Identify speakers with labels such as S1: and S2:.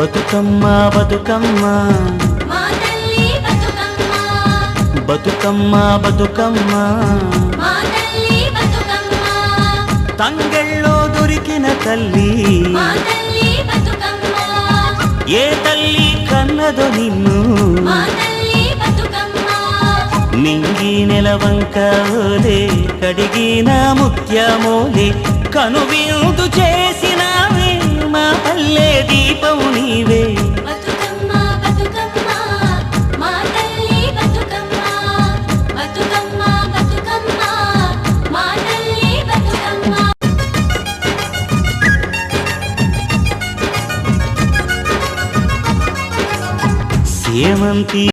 S1: బతుకమ్మ బతుకమ్మ
S2: మా తల్లి బతుకమ్మ
S1: బతుకమ్మ బతుకమ్మ
S2: మా తల్లి బతుకమ్మ
S1: తంగెళ్ళో దొరికిన తల్లి
S2: మా తల్లి బతుకమ్మ
S1: ఏ తల్లి కన్నదో నిన్ను
S2: మా తల్లి బతుకమ్మ
S1: నింగి నెలవంక ఓలే కడిగిన ముత్యమోలే కనువిందు చేసినావే మా పల్లె దీపం నీవే
S2: బతుకమ్మ బతుకమ్మ మా తల్లి బతుకమ్మ బతుకమ్మ బతుకమ్మ మా తల్లి బతుకమ్మ
S1: సేమంతి